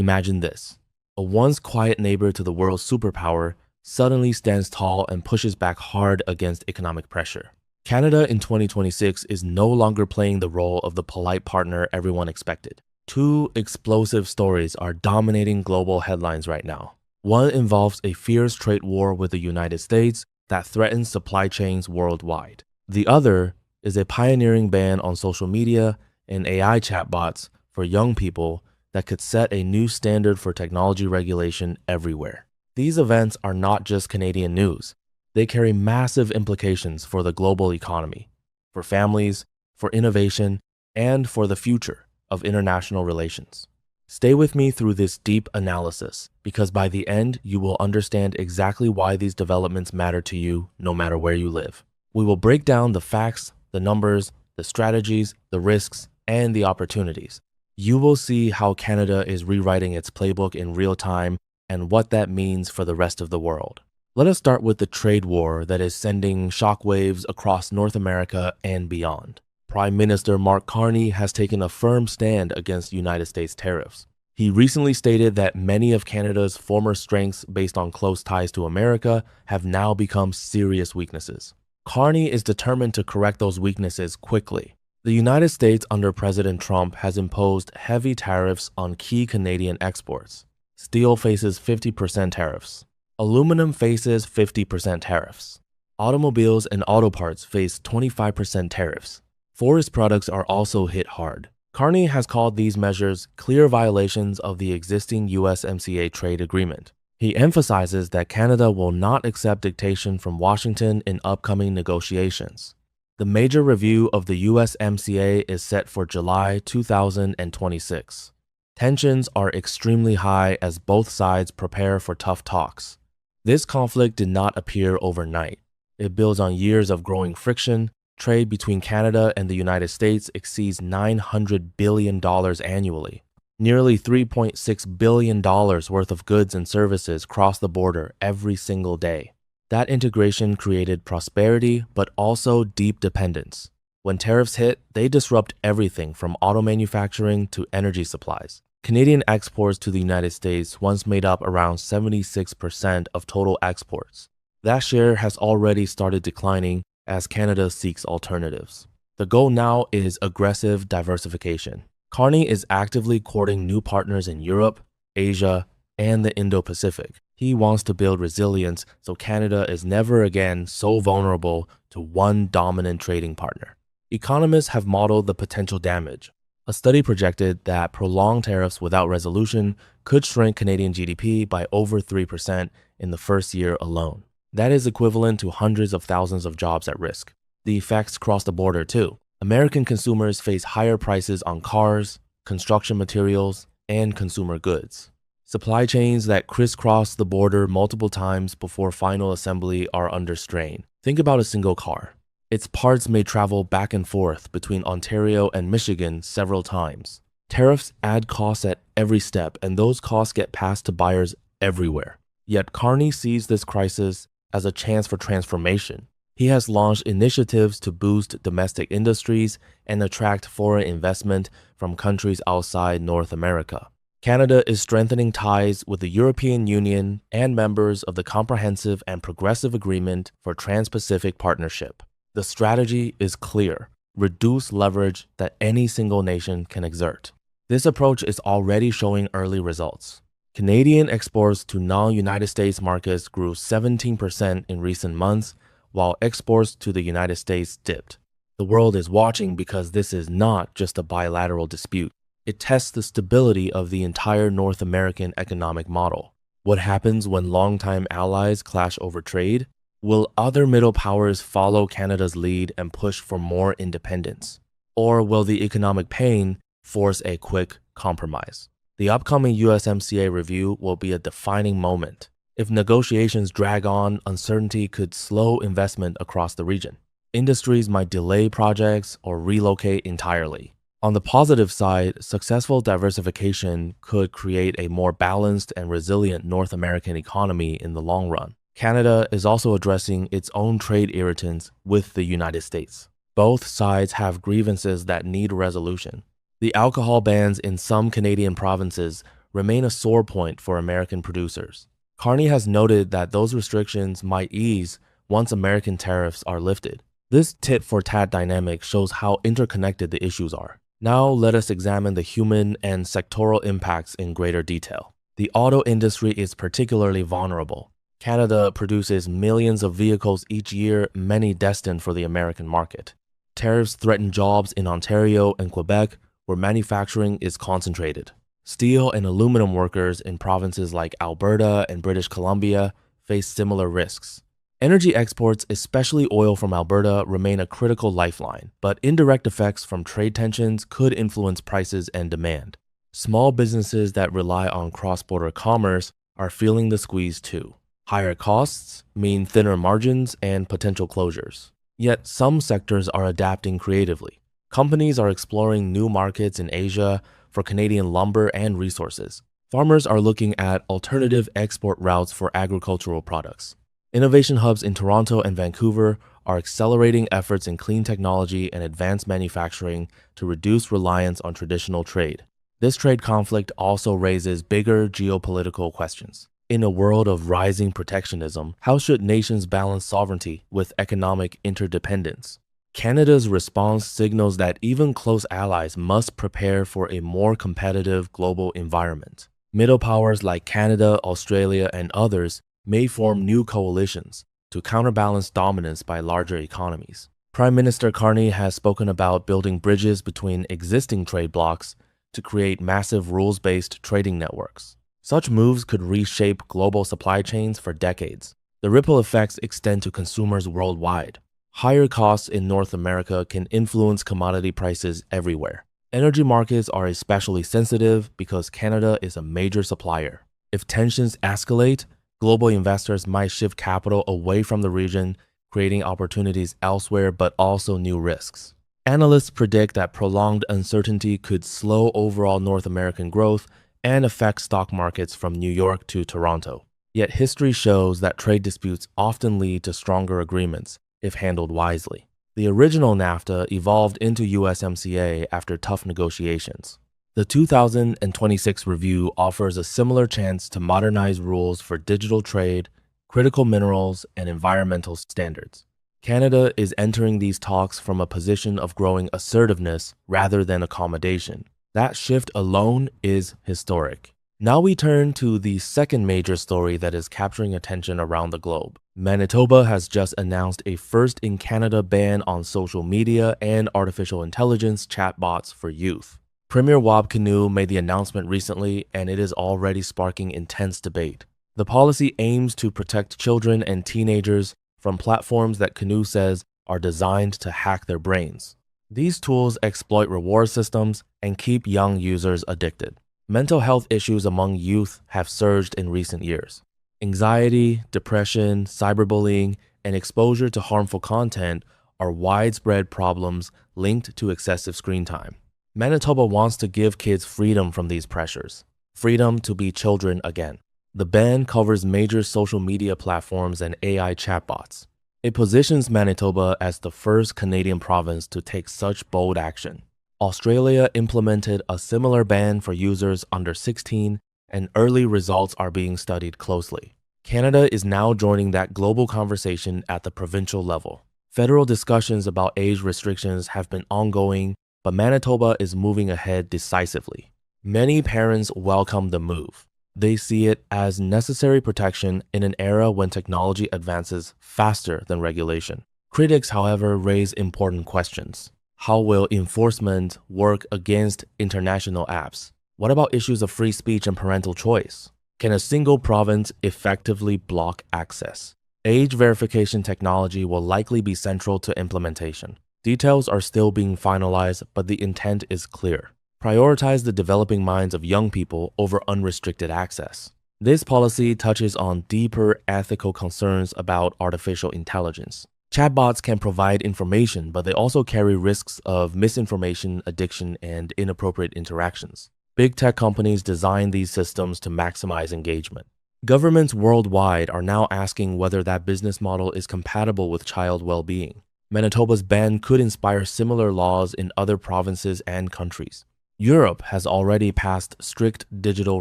Imagine this. A once quiet neighbor to the world's superpower suddenly stands tall and pushes back hard against economic pressure. Canada in 2026 is no longer playing the role of the polite partner everyone expected. Two explosive stories are dominating global headlines right now. One involves a fierce trade war with the United States that threatens supply chains worldwide. The other is a pioneering ban on social media and AI chatbots for young people that could set a new standard for technology regulation everywhere. These events are not just Canadian news. They carry massive implications for the global economy, for families, for innovation, and for the future of international relations. Stay with me through this deep analysis, because by the end, you will understand exactly why these developments matter to you no matter where you live. We will break down the facts, the numbers, the strategies, the risks, and the opportunities. You will see how Canada is rewriting its playbook in real time and what that means for the rest of the world. Let us start with the trade war that is sending shockwaves across North America and beyond. Prime Minister Mark Carney has taken a firm stand against United States tariffs. He recently stated that many of Canada's former strengths based on close ties to America have now become serious weaknesses. Carney is determined to correct those weaknesses quickly. The United States under President Trump has imposed heavy tariffs on key Canadian exports. Steel faces 50% tariffs. Aluminum faces 50% tariffs. Automobiles and auto parts face 25% tariffs. Forest products are also hit hard. Carney has called these measures clear violations of the existing USMCA trade agreement. He emphasizes that Canada will not accept dictation from Washington in upcoming negotiations. The major review of the USMCA is set for July 2026. Tensions are extremely high as both sides prepare for tough talks. This conflict did not appear overnight. It builds on years of growing friction. Trade between Canada and the United States exceeds $900 billion annually. Nearly $3.6 billion worth of goods and services cross the border every single day. That integration created prosperity, but also deep dependence. When tariffs hit, they disrupt everything from auto manufacturing to energy supplies. Canadian exports to the United States once made up around 76% of total exports. That share has already started declining as Canada seeks alternatives. The goal now is aggressive diversification. Carney is actively courting new partners in Europe, Asia, and the Indo-Pacific. He wants to build resilience so Canada is never again so vulnerable to one dominant trading partner. Economists have modeled the potential damage. A study projected that prolonged tariffs without resolution could shrink Canadian GDP by over 3% in the first year alone. That is equivalent to hundreds of thousands of jobs at risk. The effects cross the border too. American consumers face higher prices on cars, construction materials, and consumer goods. Supply chains that crisscross the border multiple times before final assembly are under strain. Think about a single car. Its parts may travel back and forth between Ontario and Michigan several times. Tariffs add costs at every step, and those costs get passed to buyers everywhere. Yet Carney sees this crisis as a chance for transformation. He has launched initiatives to boost domestic industries and attract foreign investment from countries outside North America. Canada is strengthening ties with the European Union and members of the Comprehensive and Progressive Agreement for Trans-Pacific Partnership. The strategy is clear: reduce leverage that any single nation can exert. This approach is already showing early results. Canadian exports to non-United States markets grew 17% in recent months, while exports to the United States dipped. The world is watching because this is not just a bilateral dispute. It tests the stability of the entire North American economic model. What happens when longtime allies clash over trade? Will other middle powers follow Canada's lead and push for more independence? Or will the economic pain force a quick compromise? The upcoming USMCA review will be a defining moment. If negotiations drag on, uncertainty could slow investment across the region. Industries might delay projects or relocate entirely. On the positive side, successful diversification could create a more balanced and resilient North American economy in the long run. Canada is also addressing its own trade irritants with the United States. Both sides have grievances that need resolution. The alcohol bans in some Canadian provinces remain a sore point for American producers. Carney has noted that those restrictions might ease once American tariffs are lifted. This tit-for-tat dynamic shows how interconnected the issues are. Now let us examine the human and sectoral impacts in greater detail. The auto industry is particularly vulnerable. Canada produces millions of vehicles each year, many destined for the American market. Tariffs threaten jobs in Ontario and Quebec, where manufacturing is concentrated. Steel and aluminum workers in provinces like Alberta and British Columbia face similar risks. Energy exports, especially oil from Alberta, remain a critical lifeline, but indirect effects from trade tensions could influence prices and demand. Small businesses that rely on cross-border commerce are feeling the squeeze too. Higher costs mean thinner margins and potential closures. Yet some sectors are adapting creatively. Companies are exploring new markets in Asia for Canadian lumber and resources. Farmers are looking at alternative export routes for agricultural products. Innovation hubs in Toronto and Vancouver are accelerating efforts in clean technology and advanced manufacturing to reduce reliance on traditional trade. This trade conflict also raises bigger geopolitical questions. In a world of rising protectionism, how should nations balance sovereignty with economic interdependence? Canada's response signals that even close allies must prepare for a more competitive global environment. Middle powers like Canada, Australia, and others may form new coalitions to counterbalance dominance by larger economies. Prime Minister Carney has spoken about building bridges between existing trade blocs to create massive rules-based trading networks. Such moves could reshape global supply chains for decades. The ripple effects extend to consumers worldwide. Higher costs in North America can influence commodity prices everywhere. Energy markets are especially sensitive because Canada is a major supplier. If tensions escalate, global investors might shift capital away from the region, creating opportunities elsewhere but also new risks. Analysts predict that prolonged uncertainty could slow overall North American growth and affect stock markets from New York to Toronto. Yet history shows that trade disputes often lead to stronger agreements if handled wisely. The original NAFTA evolved into USMCA after tough negotiations. The 2026 review offers a similar chance to modernize rules for digital trade, critical minerals, and environmental standards. Canada is entering these talks from a position of growing assertiveness rather than accommodation. That shift alone is historic. Now we turn to the second major story that is capturing attention around the globe. Manitoba has just announced a first-in-Canada ban on social media and artificial intelligence chatbots for youth. Premier Wab Kinew made the announcement recently, and it is already sparking intense debate. The policy aims to protect children and teenagers from platforms that Kinew says are designed to hack their brains. These tools exploit reward systems and keep young users addicted. Mental health issues among youth have surged in recent years. Anxiety, depression, cyberbullying, and exposure to harmful content are widespread problems linked to excessive screen time. Manitoba wants to give kids freedom from these pressures, freedom to be children again. The ban covers major social media platforms and AI chatbots. It positions Manitoba as the first Canadian province to take such bold action. Australia implemented a similar ban for users under 16, and early results are being studied closely. Canada is now joining that global conversation at the provincial level. Federal discussions about age restrictions have been ongoing, but Manitoba is moving ahead decisively. Many parents welcome the move. They see it as necessary protection in an era when technology advances faster than regulation. Critics, however, raise important questions. How will enforcement work against international apps? What about issues of free speech and parental choice? Can a single province effectively block access? Age verification technology will likely be central to implementation. Details are still being finalized, but the intent is clear. Prioritize the developing minds of young people over unrestricted access. This policy touches on deeper ethical concerns about artificial intelligence. Chatbots can provide information, but they also carry risks of misinformation, addiction, and inappropriate interactions. Big tech companies design these systems to maximize engagement. Governments worldwide are now asking whether that business model is compatible with child well-being. Manitoba's ban could inspire similar laws in other provinces and countries. Europe has already passed strict digital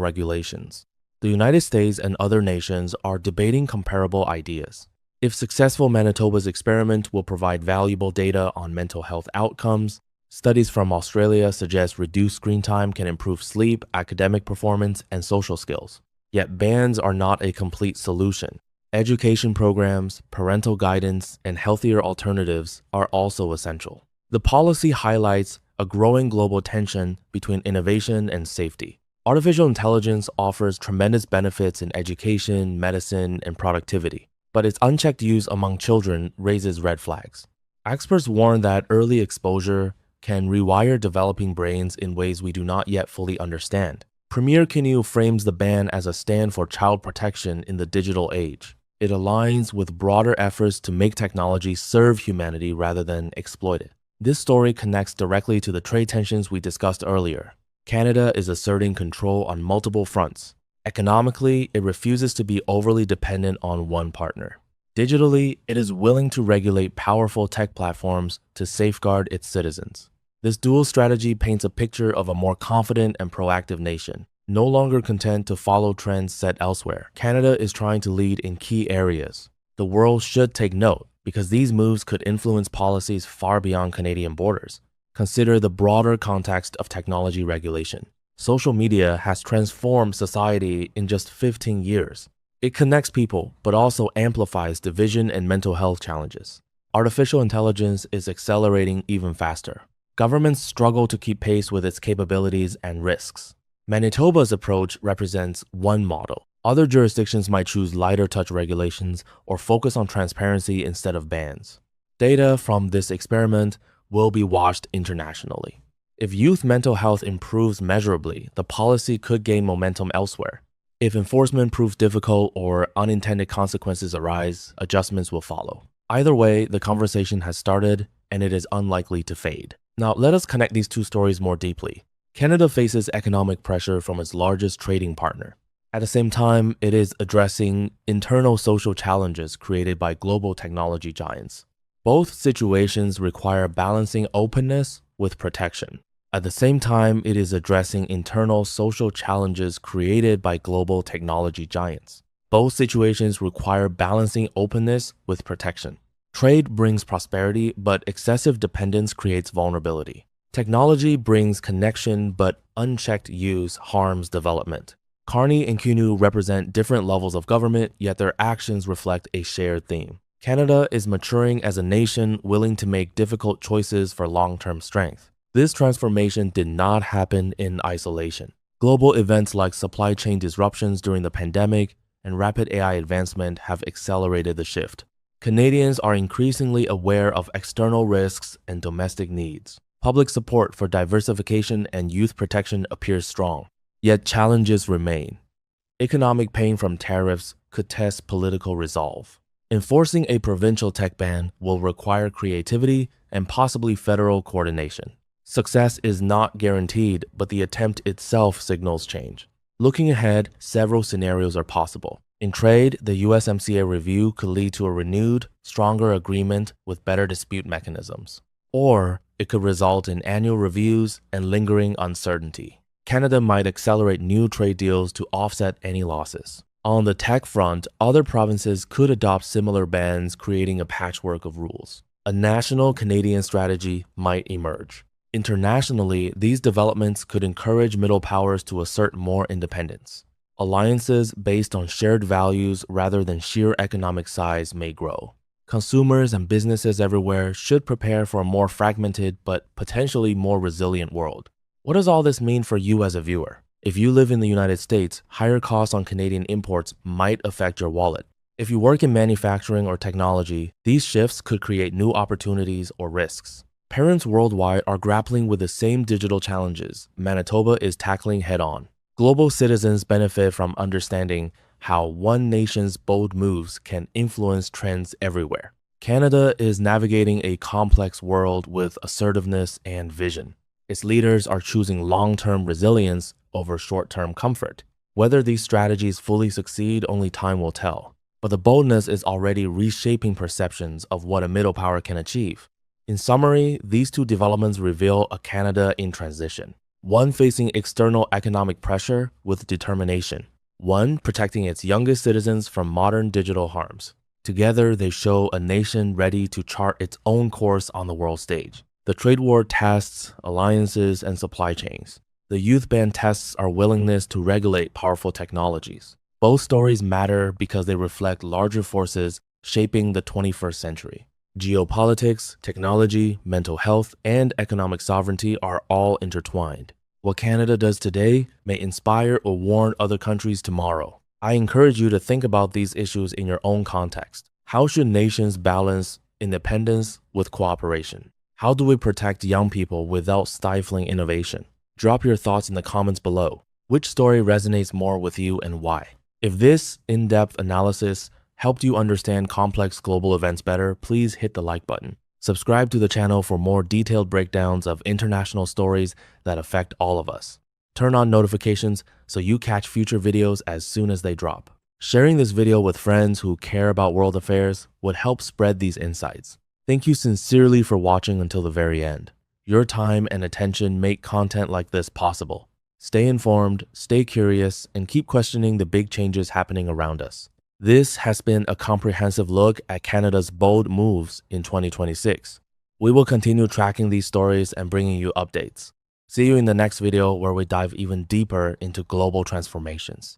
regulations. The United States and other nations are debating comparable ideas. If successful, Manitoba's experiment will provide valuable data on mental health outcomes. Studies from Australia suggest reduced screen time can improve sleep, academic performance, and social skills. Yet bans are not a complete solution. Education programs, parental guidance, and healthier alternatives are also essential. The policy highlights a growing global tension between innovation and safety. Artificial intelligence offers tremendous benefits in education, medicine, and productivity, but its unchecked use among children raises red flags. Experts warn that early exposure can rewire developing brains in ways we do not yet fully understand. Premier Carney frames the ban as a stand for child protection in the digital age. It aligns with broader efforts to make technology serve humanity rather than exploit it. This story connects directly to the trade tensions we discussed earlier. Canada is asserting control on multiple fronts. Economically, it refuses to be overly dependent on one partner. Digitally, it is willing to regulate powerful tech platforms to safeguard its citizens. This dual strategy paints a picture of a more confident and proactive nation. No longer content to follow trends set elsewhere, Canada is trying to lead in key areas. The world should take note because these moves could influence policies far beyond Canadian borders. Consider the broader context of technology regulation. Social media has transformed society in just 15 years. It connects people, but also amplifies division and mental health challenges. Artificial intelligence is accelerating even faster. Governments struggle to keep pace with its capabilities and risks. Manitoba's approach represents one model. Other jurisdictions might choose lighter touch regulations or focus on transparency instead of bans. Data from this experiment will be watched internationally. If youth mental health improves measurably, the policy could gain momentum elsewhere. If enforcement proves difficult or unintended consequences arise, adjustments will follow. Either way, the conversation has started and it is unlikely to fade. Now, let us connect these two stories more deeply. Canada faces economic pressure from its largest trading partner. At the same time, it is addressing internal social challenges created by global technology giants. Both situations require balancing openness with protection. At the same time, it is addressing internal social challenges created by global technology giants. Both situations require balancing openness with protection. Trade brings prosperity, but excessive dependence creates vulnerability. Technology brings connection, but unchecked use harms development. Carney and Carney represent different levels of government, yet their actions reflect a shared theme. Canada is maturing as a nation willing to make difficult choices for long-term strength. This transformation did not happen in isolation. Global events like supply chain disruptions during the pandemic and rapid AI advancement have accelerated the shift. Canadians are increasingly aware of external risks and domestic needs. Public support for diversification and youth protection appears strong, yet challenges remain. Economic pain from tariffs could test political resolve. Enforcing a provincial tech ban will require creativity and possibly federal coordination. Success is not guaranteed, but the attempt itself signals change. Looking ahead, several scenarios are possible. In trade, the USMCA review could lead to a renewed, stronger agreement with better dispute mechanisms. Or it could result in annual reviews and lingering uncertainty. Canada might accelerate new trade deals to offset any losses. On the tech front, other provinces could adopt similar bans, creating a patchwork of rules. A national Canadian strategy might emerge. Internationally, these developments could encourage middle powers to assert more independence. Alliances based on shared values rather than sheer economic size may grow. Consumers and businesses everywhere should prepare for a more fragmented but potentially more resilient world. What does all this mean for you as a viewer? If you live in the United States, higher costs on Canadian imports might affect your wallet. If you work in manufacturing or technology, these shifts could create new opportunities or risks. Parents worldwide are grappling with the same digital challenges Manitoba is tackling head-on. Global citizens benefit from understanding how one nation's bold moves can influence trends everywhere. Canada is navigating a complex world with assertiveness and vision. Its leaders are choosing long-term resilience over short-term comfort. Whether these strategies fully succeed, only time will tell. But the boldness is already reshaping perceptions of what a middle power can achieve. In summary, these two developments reveal a Canada in transition. one facing external economic pressure with determination, one protecting its youngest citizens from modern digital harms. Together, they show a nation ready to chart its own course on the world stage. The trade war tests alliances and supply chains. The youth ban tests our willingness to regulate powerful technologies. Both stories matter because they reflect larger forces shaping the 21st century. Geopolitics, technology, mental health, and economic sovereignty are all intertwined. What Canada does today may inspire or warn other countries tomorrow. I encourage you to think about these issues in your own context. How should nations balance independence with cooperation? How do we protect young people without stifling innovation? Drop your thoughts in the comments below. Which story resonates more with you and why? If this in-depth analysis helped you understand complex global events better, please hit the like button. Subscribe to the channel for more detailed breakdowns of international stories that affect all of us. Turn on notifications so you catch future videos as soon as they drop. Sharing this video with friends who care about world affairs would help spread these insights. Thank you sincerely for watching until the very end. Your time and attention make content like this possible. Stay informed, stay curious, and keep questioning the big changes happening around us. This has been a comprehensive look at Canada's bold moves in 2026. We will continue tracking these stories and bringing you updates. See you in the next video where we dive even deeper into global transformations.